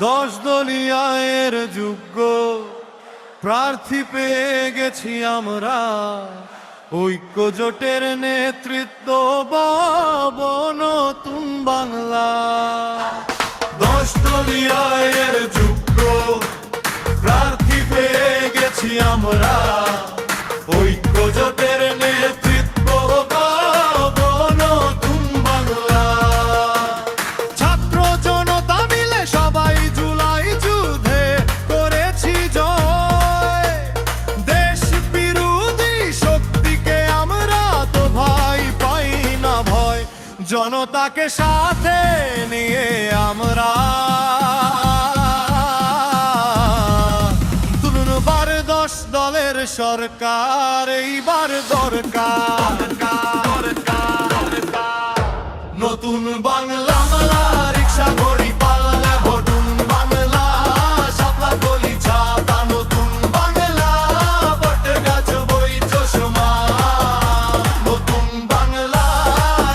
10 দলীয়ের যোগ্য প্রার্থী পেয়ে গেছি আমরা, ঐক্য জোটের নেতৃত্ব পাব নতুন বাংলা। 10 দলীয়ের যোগ্য প্রার্থী পেয়ে গেছি আমরা, ঐক্য জোটের নেতৃত্ব পাব নতুন বাংলা। ছাত্র জনতা মিলে সবাই জুলাই যুদ্ধে করেছি জয়, দেশ বিরোধী শক্তিকে আমরা তো ভাই পাই না ভয়। জনতাকে সাথে নিয়ে আমরা 10 দলের সরকার এইবার দরকার। নতুন বাংলা মালা রিক্সা ঘড়ি পাল্লা নতুন বাংলা শাপলা গলি ছাতা, নতুন বাংলা বট গাছ বই চশমা। নতুন বাংলা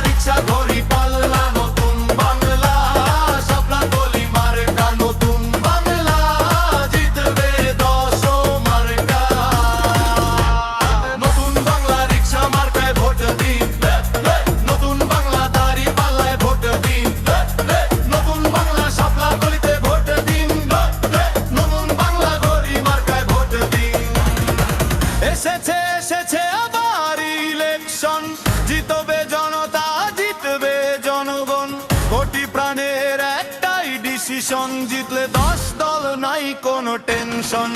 রিক্সা ঘড়ি পাল্লা নতুন বাংলা শাপলা গলি মার্কা, নতুন বাংলা জিতবে 10 মার্কা। নতুন বাংলা রিক্সা মার্কায় ভোট দিন, নতুন বাংলা দাড়ি পাল্লায় ভোট দিন, নতুন বাংলা শাপলা গলিতে ভোট দিন, নতুন বাংলা গড়ি মার্কায় ভোট দিন। এসেছে এসেছে আবার ইলেকশন, জিতবে জনতা জিতবে জনগণ, কোটি প্রাণের একটাই ডিসিশন, জিতলে 10 দল নাই কোনো টেনশন।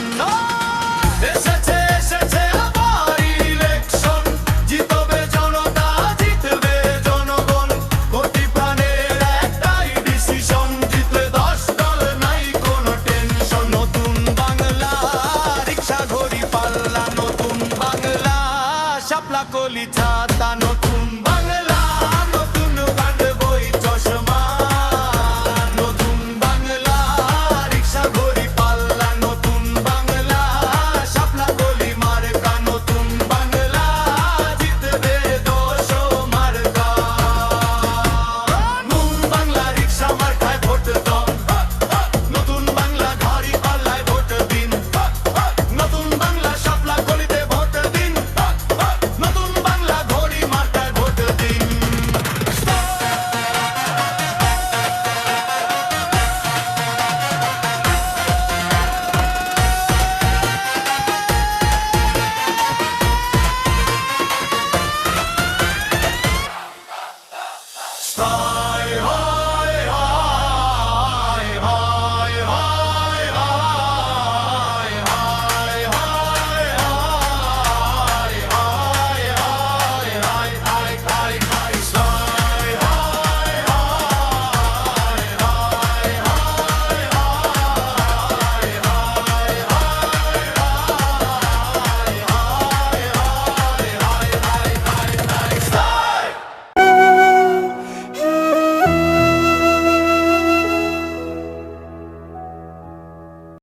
এসেছে এসেছে আবার ইলেকশন, জিতবে জনতা জিতবে জনগণ, কোটি প্রাণের একটাই ডিসিশন, জিতলে 10 দল নাই কোনো টেনশন। নতুন বাংলা রিক্সা ঘড়ি পাল্লা নতুন বাংলা শাপলা কলি ছাতা, নতুন